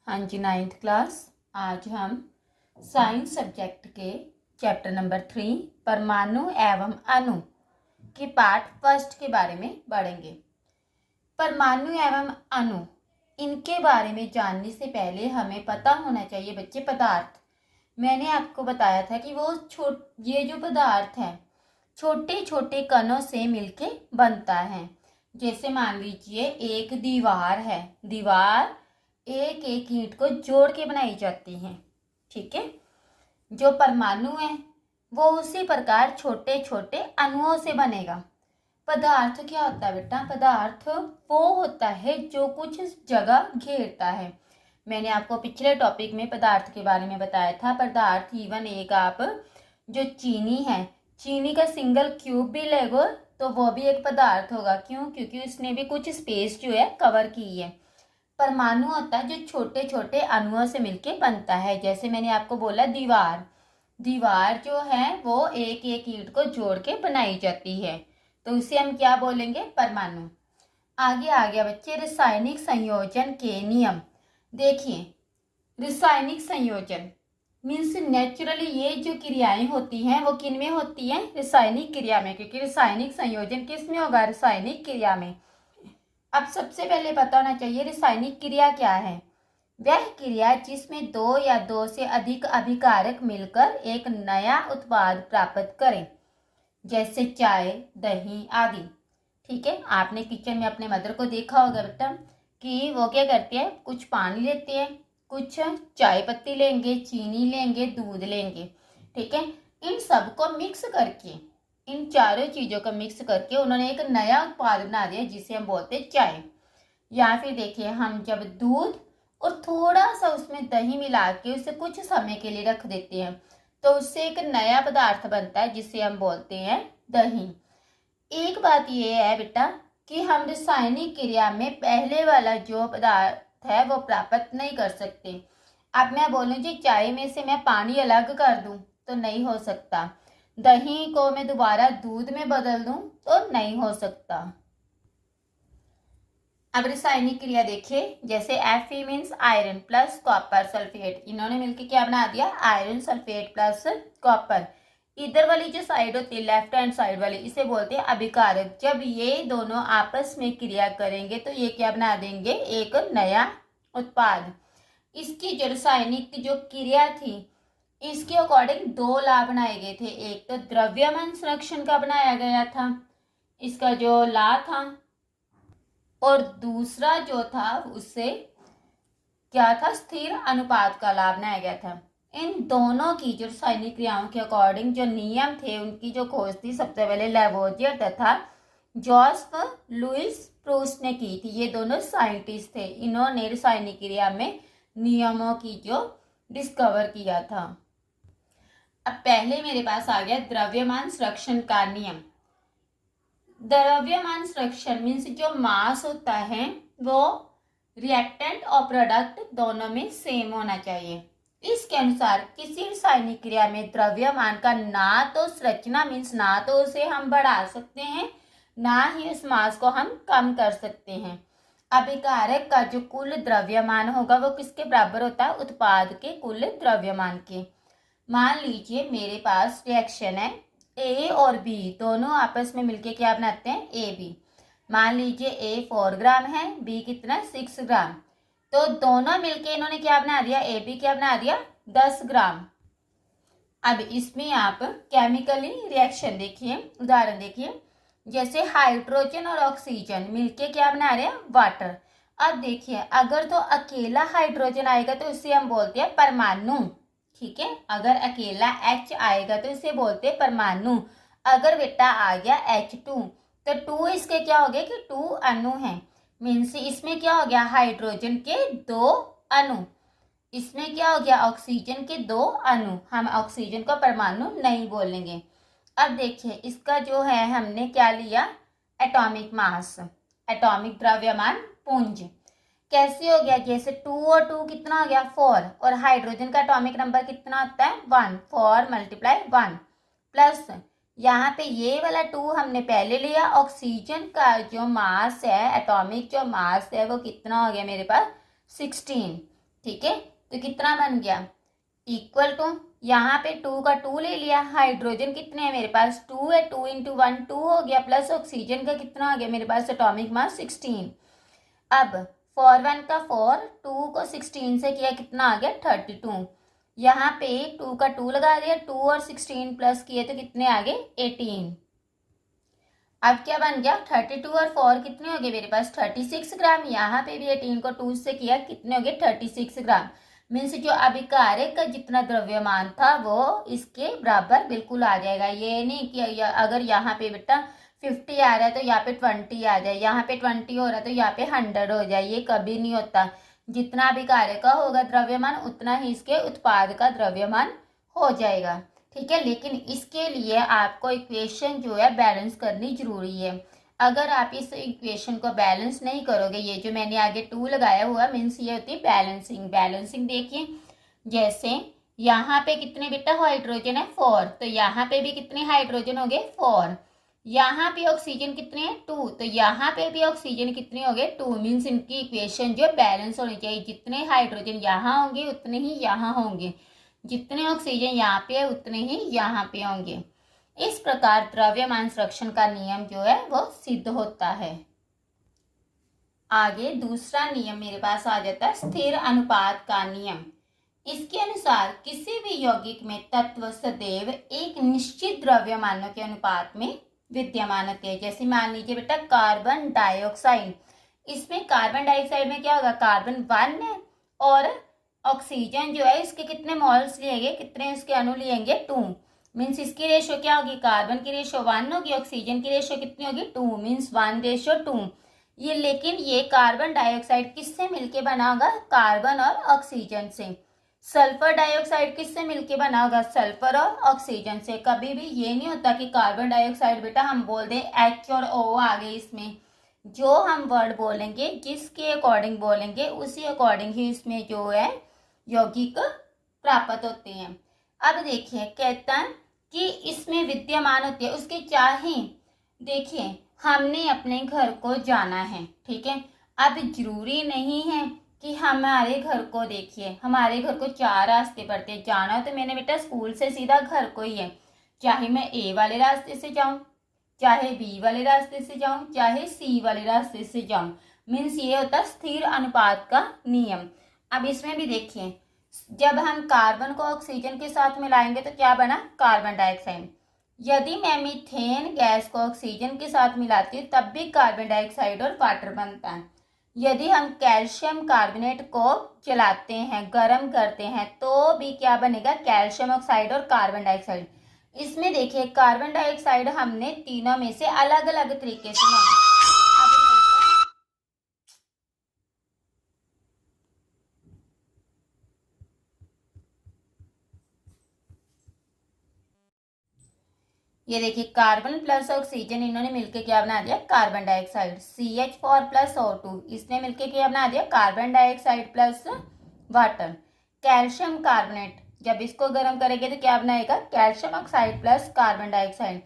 हाँ जी, 9th class. आज हम साइंस सब्जेक्ट के चैप्टर नंबर 3 परमाणु एवं अणु के पार्ट फर्स्ट के बारे में पढ़ेंगे। परमाणु एवं अणु, इनके बारे में जानने से पहले हमें पता होना चाहिए बच्चे पदार्थ। मैंने आपको बताया था कि ये जो पदार्थ है छोटे छोटे कणों से मिलके बनता है। जैसे मान लीजिए एक दीवार है, दीवार एक एक ईंट को जोड़ के बनाई जाती है, ठीक है। जो परमाणु है वो उसी प्रकार छोटे छोटे अणुओं से बनेगा। पदार्थ क्या होता है बेटा? पदार्थ वो होता है जो कुछ जगह घेरता है। मैंने आपको पिछले टॉपिक में पदार्थ के बारे में बताया था। पदार्थ इवन एक आप जो चीनी है, चीनी का सिंगल क्यूब भी लेगो तो वो भी एक पदार्थ होगा। क्यों? क्योंकि उसने भी कुछ स्पेस जो है कवर की है। परमाणु होता है जो छोटे छोटे अणुओं से मिलके बनता है। जैसे मैंने आपको बोला दीवार, दीवार जो है वो एक एक ईंट को जोड़ के बनाई जाती है, तो उसे हम क्या बोलेंगे? परमाणु। आगे आ गया बच्चे रासायनिक संयोजन के नियम। देखिए, रासायनिक संयोजन मीन्स नेचुरली ये जो क्रियाएं होती हैं वो किन में होती हैं? रासायनिक क्रिया में। क्योंकि रासायनिक संयोजन किस में होगा? रासायनिक क्रिया में। अब सबसे पहले पता होना चाहिए रासायनिक क्रिया क्या है। वह क्रिया जिसमें दो या दो से अधिक अभिकारक मिलकर एक नया उत्पाद प्राप्त करें, जैसे चाय, दही आदि। ठीक है, आपने किचन में अपने मदर को देखा होगा बेटा कि वो क्या करते हैं, कुछ पानी लेते हैं, कुछ चाय पत्ती लेंगे, चीनी लेंगे, दूध लेंगे, ठीक है। इन सबको मिक्स करके, इन चारों चीज़ों को मिक्स करके उन्होंने एक नया उत्पाद बना दिया जिसे हम बोलते हैं चाय। या फिर देखिए, हम जब दूध और थोड़ा सा उसमें दही मिला के उसे कुछ समय के लिए रख देते हैं तो उससे एक नया पदार्थ बनता है जिसे हम बोलते हैं दही। एक बात यह है बेटा कि हम रासायनिक क्रिया में पहले वाला जो पदार्थ है वो प्राप्त नहीं कर सकते। अब मैं बोलूँ जी चाय में से मैं पानी अलग कर दूं तो नहीं हो सकता। दही को मैं दोबारा दूध में बदल दूं तो नहीं हो सकता। अब रासायनिक क्रिया देखिए, जैसे Fe means iron plus copper sulphate, इन्होंने मिलकर क्या बना दिया? Iron sulphate plus copper. इधर वाली जो साइड होती है, लेफ्ट हैंड साइड वाली, इसे बोलते हैं अभिकारक। जब ये दोनों आपस में क्रिया करेंगे तो ये क्या बना देंगे? एक नया उत्पाद। इसकी जो रासायनिक जो क्रिया थी इसके अकॉर्डिंग दो लॉ बनाए गए थे। एक तो द्रव्यमान संरक्षण का बनाया गया था, इसका जो लॉ था, और दूसरा जो था उससे क्या था? स्थिर अनुपात का लाभ बनाया गया था। इन दोनों की जो रासायनिक क्रियाओं के अकॉर्डिंग जो नियम थे उनकी जो खोज थी सबसे पहले लैवोजियर तथा जोसेफ लुईस प्रूस्ट ने की थी। ये दोनों साइंटिस्ट थे, इन्होंने रासायनिक क्रिया में नियमों की जो डिस्कवर किया था। अब पहले मेरे पास आ गया द्रव्यमान संरक्षण का नियम। द्रव्यमान संरक्षण मीन्स जो मास होता है वो रिएक्टेंट और प्रोडक्ट दोनों में सेम होना चाहिए। इसके अनुसार किसी रासायनिक क्रिया में द्रव्यमान का ना तो संरचना मीन्स ना तो उसे हम बढ़ा सकते हैं, ना ही उस मास को हम कम कर सकते हैं। अभिकारक का जो कुल द्रव्यमान होगा वो किसके बराबर होता है? उत्पाद के कुल द्रव्यमान के। मान लीजिए मेरे पास रिएक्शन है, ए और बी दोनों आपस में मिलके क्या बनाते हैं? A B. मान लीजिए ए 4 ग्राम है, बी कितना? 6 ग्राम। तो दोनों मिलके इन्होंने क्या बना दिया? ए बी क्या बना दिया? 10 ग्राम। अब इसमें आप केमिकली रिएक्शन देखिए, उदाहरण देखिए, जैसे हाइड्रोजन और ऑक्सीजन मिलके क्या बना रहे हैं? वाटर। अब देखिए, अगर तो अकेला हाइड्रोजन आएगा तो उसे हम बोलते हैं परमाणु, ठीक है। अगर अकेला H आएगा तो इसे बोलते हैं परमाणु। अगर बेटा आ गया H2 तो 2 इसके क्या हो गए कि 2 अणु हैं। मीन्स इसमें क्या हो गया? हाइड्रोजन के 2 अणु, इसमें क्या हो गया? ऑक्सीजन के 2 अणु। हम ऑक्सीजन को परमाणु नहीं बोलेंगे। अब देखिए, इसका जो है हमने क्या लिया? एटॉमिक मास, एटॉमिक द्रव्यमान पुंज। कैसे हो गया? जैसे 2 और 2 कितना हो गया? 4, और हाइड्रोजन का एटॉमिक नंबर कितना होता है? 1। 4 मल्टीप्लाई 1 प्लस यहाँ पे ये वाला 2 हमने पहले लिया। ऑक्सीजन का जो मास है, एटॉमिक जो मास है वो कितना हो गया मेरे पास? 16, ठीक है, तो कितना बन गया, इक्वल टू, यहाँ पे 2 का 2 ले लिया, हाइड्रोजन कितने हैं मेरे पास 2 है, 2 इंटू 1 2 हो गया, प्लस ऑक्सीजन का कितना आ गया मेरे पास एटॉमिक मास 16। अब 4 1 का 4, 2 को 16 से किया कितना आ गया 32, यहाँ पे 2 का 2 लगा दिया, 2 और 16 प्लस किए तो कितने आ गए 18। अब क्या बन गया 32 और 4 कितने हो गए मेरे पास 36 ग्राम, यहाँ पे भी 18 को 2 से किया कितने हो गए 36 ग्राम। मीन्स जो अभिकारक का जितना द्रव्यमान था वो इसके बराबर बिल्कुल आ जाएगा। ये नहीं कि अगर यहाँ पे बेटा 50 आ रहा है तो यहाँ पे 20 आ जाए, यहाँ पे 20 हो रहा है तो यहाँ पे 100 हो जाए, ये कभी नहीं होता। जितना अभिकारक का होगा द्रव्यमान उतना ही इसके उत्पाद का द्रव्यमान हो जाएगा, ठीक है। लेकिन इसके लिए आपको इक्वेशन जो है बैलेंस करनी जरूरी है। अगर आप इस इक्वेशन को बैलेंस नहीं करोगे, ये जो मैंने आगे 2 लगाया हुआ मीन्स ये होती है बैलेंसिंग। बैलेंसिंग देखिए, जैसे यहाँ पे कितने बेटा हाइड्रोजन है 4, तो यहाँ पे भी कितने हाइड्रोजन हो गए 4, यहाँ पे ऑक्सीजन कितने हैं 2, तो यहाँ पे भी ऑक्सीजन कितने हो गए 2। मीन्स इनकी इक्वेशन जो बैलेंस होनी चाहिए, जितने हाइड्रोजन यहाँ होंगे उतने ही यहाँ होंगे, जितने ऑक्सीजन यहाँ पे है उतने ही यहाँ पे होंगे। इस प्रकार द्रव्यमान संरक्षण का नियम जो है वो सिद्ध होता है। आगे दूसरा नियम मेरे पास आ जाता है स्थिर अनुपात का नियम। इसके अनुसार किसी भी यौगिक में तत्व सदैव एक निश्चित द्रव्यमानों के अनुपात में विद्यमान होते हैं। जैसे मान लीजिए बेटा कार्बन डाइऑक्साइड, इसमें कार्बन डाइऑक्साइड में क्या होगा कार्बन 1 है और ऑक्सीजन जो है इसके कितने मोल्स लिएंगे, कितने इसके अणु लिएंगे 2। मीन्स इसकी रेशो क्या होगी, कार्बन की रेशो 1 होगी, ऑक्सीजन की रेशो कितनी होगी 2, मीन्स 1:2। ये लेकिन ये कार्बन डाइऑक्साइड किससे मिलके बना होगा, कार्बन और ऑक्सीजन से। सल्फर डाइऑक्साइड किससे मिलके बना होगा, सल्फर और ऑक्सीजन से। कभी भी ये नहीं होता कि कार्बन डाइऑक्साइड बेटा हम बोल दें H और O आ गए इसमें। जो हम वर्ड बोलेंगे जिसके अकॉर्डिंग बोलेंगे उसी अकॉर्डिंग ही इसमें जो है यौगिक प्राप्त होते हैं। अब देखिए कहता है कि इसमें विद्यमान होती है उसके चाहे, देखिए हमने अपने घर को जाना है, ठीक है। अब जरूरी नहीं है कि हमारे घर को, देखिए हमारे घर को 4 रास्ते पड़ते हैं, जाना हो तो मैंने बेटा स्कूल से सीधा घर को ही है, चाहे मैं A वाले रास्ते से जाऊं, चाहे B वाले रास्ते से जाऊं, चाहे C वाले रास्ते से जाऊं। मीन्स ये होता है स्थिर अनुपात का नियम। अब इसमें भी देखिए जब हम कार्बन को ऑक्सीजन के साथ मिलाएंगे तो क्या बना कार्बन डाइऑक्साइड। यदि मैं मीथेन गैस को ऑक्सीजन के साथ मिलाती हूँ तब भी कार्बन डाइऑक्साइड और वाटर बनता है। यदि हम कैल्शियम कार्बोनेट को जलाते हैं, गर्म करते हैं, तो भी क्या बनेगा कैल्शियम ऑक्साइड और कार्बन डाइऑक्साइड। इसमें देखिए कार्बन डाइऑक्साइड हमने तीनों में से अलग अलग तरीके से ये देखिए कार्बन प्लस ऑक्सीजन इन्होंने मिलके क्या बना दिया carbon dioxide. CH4 plus O2 इसने मिलके क्या बना दिया carbon dioxide plus water. Calcium carbonate जब इसको गर्म करेंगे तो क्या बनाएगा calcium oxide plus carbon dioxide.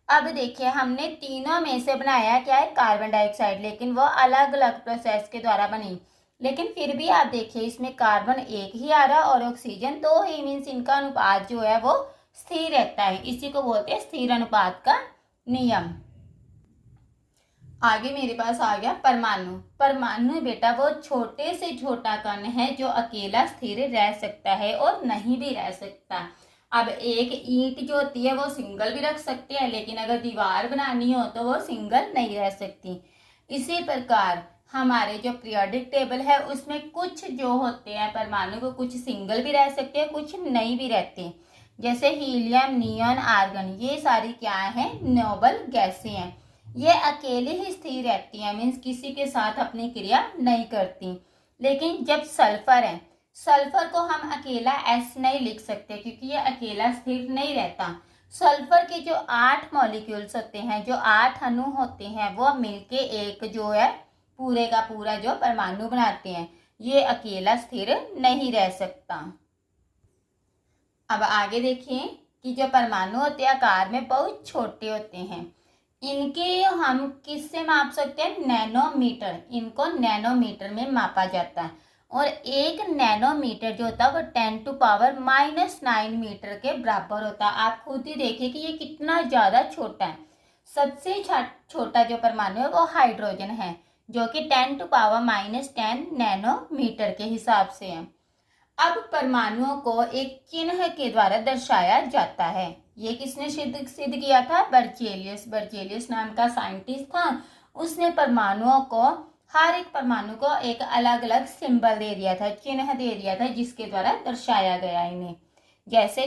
अब देखिए हमने तीनों में से बनाया क्या है कार्बन डाइऑक्साइड, लेकिन वो अलग अलग प्रोसेस के द्वारा बनी। लेकिन फिर भी आप देखिए इसमें कार्बन एक ही आ रहा और ऑक्सीजन 2 ही, मीन्स इनका अनुपात जो है वो स्थिर रहता है। इसी को बोलते हैं स्थिर अनुपात का नियम। आगे मेरे पास आ गया परमाणु। परमाणु बेटा वो छोटे से छोटा कण है जो अकेला स्थिर रह सकता है और नहीं भी रह सकता। अब एक ईंट जो होती है वो सिंगल भी रख सकते हैं, लेकिन अगर दीवार बनानी हो तो वो सिंगल नहीं रह सकती। इसी प्रकार हमारे जो पीरियोडिक टेबल है उसमें कुछ जो होते हैं परमाणु वो कुछ सिंगल भी रह सकते हैं, कुछ नहीं भी रहते। जैसे हीलियम, नियॉन, आर्गन, ये सारी क्या है नोबल गैसें हैं। ये अकेले ही स्थिर रहती हैं, मीन्स किसी के साथ अपनी क्रिया नहीं करती। लेकिन जब सल्फर है, सल्फर को हम अकेला S नहीं लिख सकते क्योंकि ये अकेला स्थिर नहीं रहता। सल्फर के जो 8 मॉलिक्यूल्स होते हैं, जो 8 अणु होते हैं, वो मिलके एक जो है पूरे का पूरा जो परमाणु बनाते हैं। ये अकेला स्थिर नहीं रह सकता। अब आगे देखिए कि जो परमाणु होते हैं आकार में बहुत छोटे होते हैं। इनके हम किससे माप सकते हैं नैनोमीटर, इनको नैनोमीटर में मापा जाता है। और 1 नैनोमीटर जो होता है वो 10⁻⁻9 मीटर के बराबर होता है। आप खुद ही देखिए कि ये कितना ज़्यादा छोटा है। सबसे छोटा जो परमाणु है वो हाइड्रोजन है, जो कि 10⁻⁻10 नैनोमीटर के हिसाब से है। अब परमाणुओं को एक चिन्ह के द्वारा दर्शाया जाता है। ये किसने सिद्ध किया था? बर्जेलियस नाम का साइंटिस्ट था। उसने परमाणुओं को, हर एक परमाणु को एक अलग अलग सिंबल दे दिया था, चिन्ह दे दिया था, जिसके द्वारा दर्शाया गया इन्हें। जैसे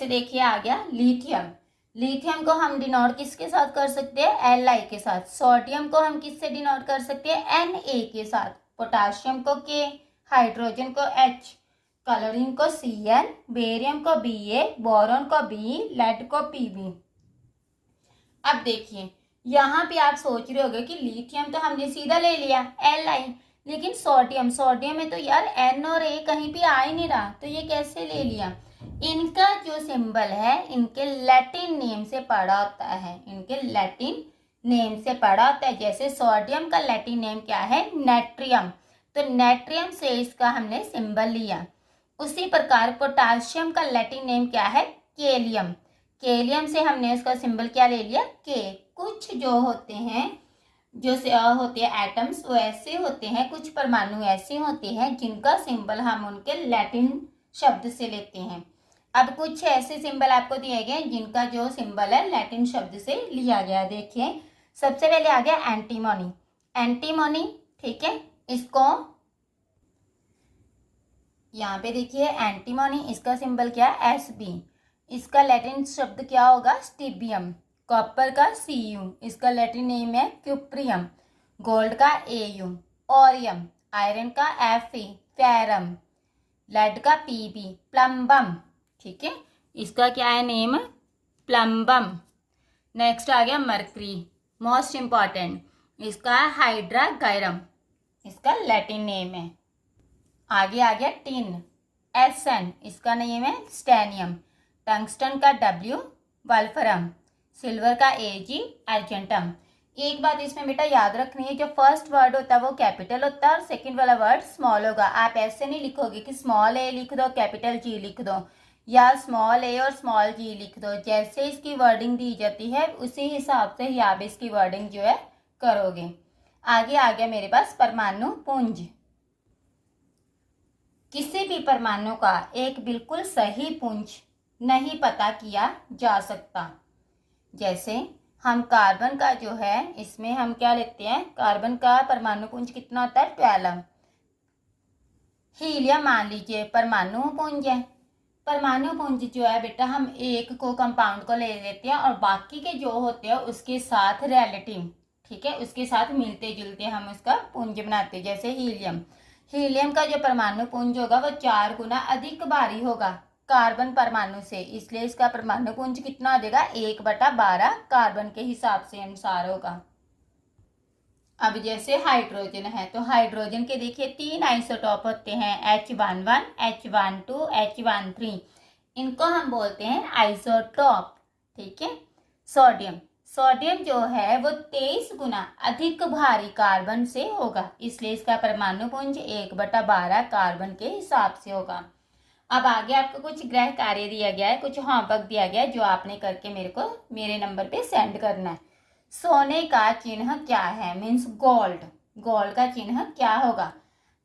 देखिए आ गया लिथियम। लिथियम को हम डिनोट किसके साथ कर सकते हैं? Li के साथ। सोडियम को हम किससे डिनोट कर सकते हैं? Na के साथ। पोटाशियम को K, हाइड्रोजन को H, क्लोरीन को Cl, बेरियम को Ba, बोरॉन को B, लेड को Pb। अब देखिए यहाँ पे आप सोच रहे होगे कि लिथियम तो हमने सीधा ले लिया Li, लेकिन सोडियम में तो यार N और A कहीं भी आ ही नहीं रहा, तो ये कैसे ले लिया? इनका जो सिंबल है इनके लैटिन नेम से पड़ा होता है, जैसे सोडियम का लैटिन नेम क्या है? नेट्रियम, तो नेट्रियम से इसका हमने सिंबल लिया। उसी प्रकार पोटाशियम का लैटिन नेम क्या है? केलियम से हमने उसका सिंबल क्या ले लिया? के। कुछ जो होते हैं एटम्स वो ऐसे होते हैं, कुछ परमाणु ऐसे होते हैं जिनका सिंबल हम उनके लैटिन शब्द से लेते हैं। अब कुछ ऐसे सिंबल आपको दिए गए जिनका जो सिंबल है लैटिन शब्द से लिया गया। देखिए सबसे पहले आ गया एंटीमोनी, ठीक है। इसको यहाँ पे देखिए एंटीमोनी, इसका सिंबल क्या है? Sb। इसका लैटिन शब्द क्या होगा? स्टिबियम। कॉपर का Cu, इसका लैटिन नेम है क्यूप्रियम। गोल्ड का Au, ऑरियम। आयरन का Fe, फेरम। लेड का Pb, प्लम्बम, ठीक है। इसका क्या है नेम? प्लम्बम। नेक्स्ट आ गया मरकरी, मोस्ट इंपॉर्टेंट, इसका हाइड्रागायरम, इसका लैटिन नेम है। आगे आ गया टिन, Sn, इसका नेम है स्टेनियम। टंगस्टन का W, वल्फरम। सिल्वर का Ag, अर्जेंटम। एक बात इसमें बेटा याद रखनी है, जो फर्स्ट वर्ड होता है वो कैपिटल होता है और सेकंड वाला वर्ड स्मॉल होगा। आप ऐसे नहीं लिखोगे कि स्मॉल a लिख दो कैपिटल G लिख दो, या स्मॉल a और स्मॉल g लिख दो। जैसे इसकी वर्डिंग दी जाती है उसी हिसाब से ही आप इसकी वर्डिंग जो है करोगे। आगे आ गया मेरे पास परमाणु पुंज। किसी भी परमाणु का एक बिल्कुल सही पुंज नहीं पता किया जा सकता। जैसे हम कार्बन का जो है, इसमें हम क्या लेते हैं? कार्बन का परमाणु पुंज कितना होता है? 12। हीलियम मान लीजिए परमाणु पुंज है। परमाणु पुंज जो है बेटा, हम एक को कंपाउंड को ले लेते हैं और बाकी के जो होते हैं उसके साथ रिलेटिव, ठीक है, उसके साथ मिलते जुलते हम उसका पुंज बनाते हैं। जैसे हीलियम का जो परमाणु पुंज होगा वो 4 गुना अधिक भारी होगा कार्बन परमाणु से, इसलिए इसका परमाणु पुंज कितना हो जाएगा? 1/12 कार्बन के हिसाब से अनुसार होगा। अब जैसे हाइड्रोजन है, तो हाइड्रोजन के देखिए 3 आइसोटॉप होते हैं, H11, H12, H13। इनको हम बोलते हैं आइसोटॉप, ठीक है। सोडियम जो है वो 23 गुना अधिक भारी कार्बन से होगा, इसलिए इसका परमाणु पुंज 1/12 कार्बन के हिसाब से होगा। अब आगे आपको कुछ गृह कार्य दिया गया है, कुछ होमवर्क दिया गया है जो आपने करके मेरे नंबर पे सेंड करना है। सोने का चिन्ह क्या है? मीन्स गोल्ड का चिन्ह क्या होगा?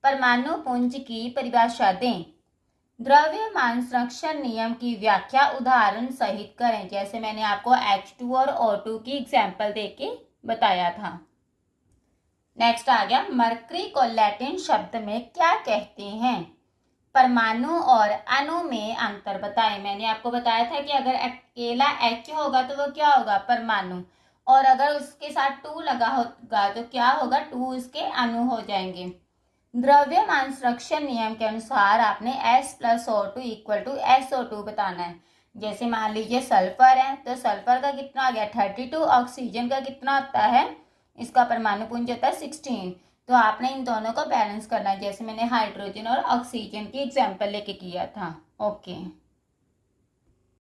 परमाणु पुंज की परिभाषा दें। द्रव्यमान संरक्षण नियम की व्याख्या उदाहरण सहित करें। जैसे मैंने आपको H2 और O2 की एग्जाम्पल देके बताया था। नेक्स्ट आ गया मरकरी को लैटिन शब्द में क्या कहते हैं? परमाणु और अणु में अंतर बताएं। मैंने आपको बताया था कि अगर अकेला H होगा तो वो क्या होगा? परमाणु, और अगर उसके साथ 2 लगा होगा तो क्या होगा? 2 उसके अणु हो जाएंगे। द्रव्यमान संरक्षण नियम के अनुसार आपने S+O2 = SO2 बताना है। जैसे मान लीजिए सल्फर है, तो सल्फर का कितना आ गया? 32। ऑक्सीजन का कितना होता है? इसका परमाणु पुंज होता है 16। तो आपने इन दोनों को बैलेंस करना है, जैसे मैंने हाइड्रोजन और ऑक्सीजन की एग्जाम्पल लेके किया था। ओके।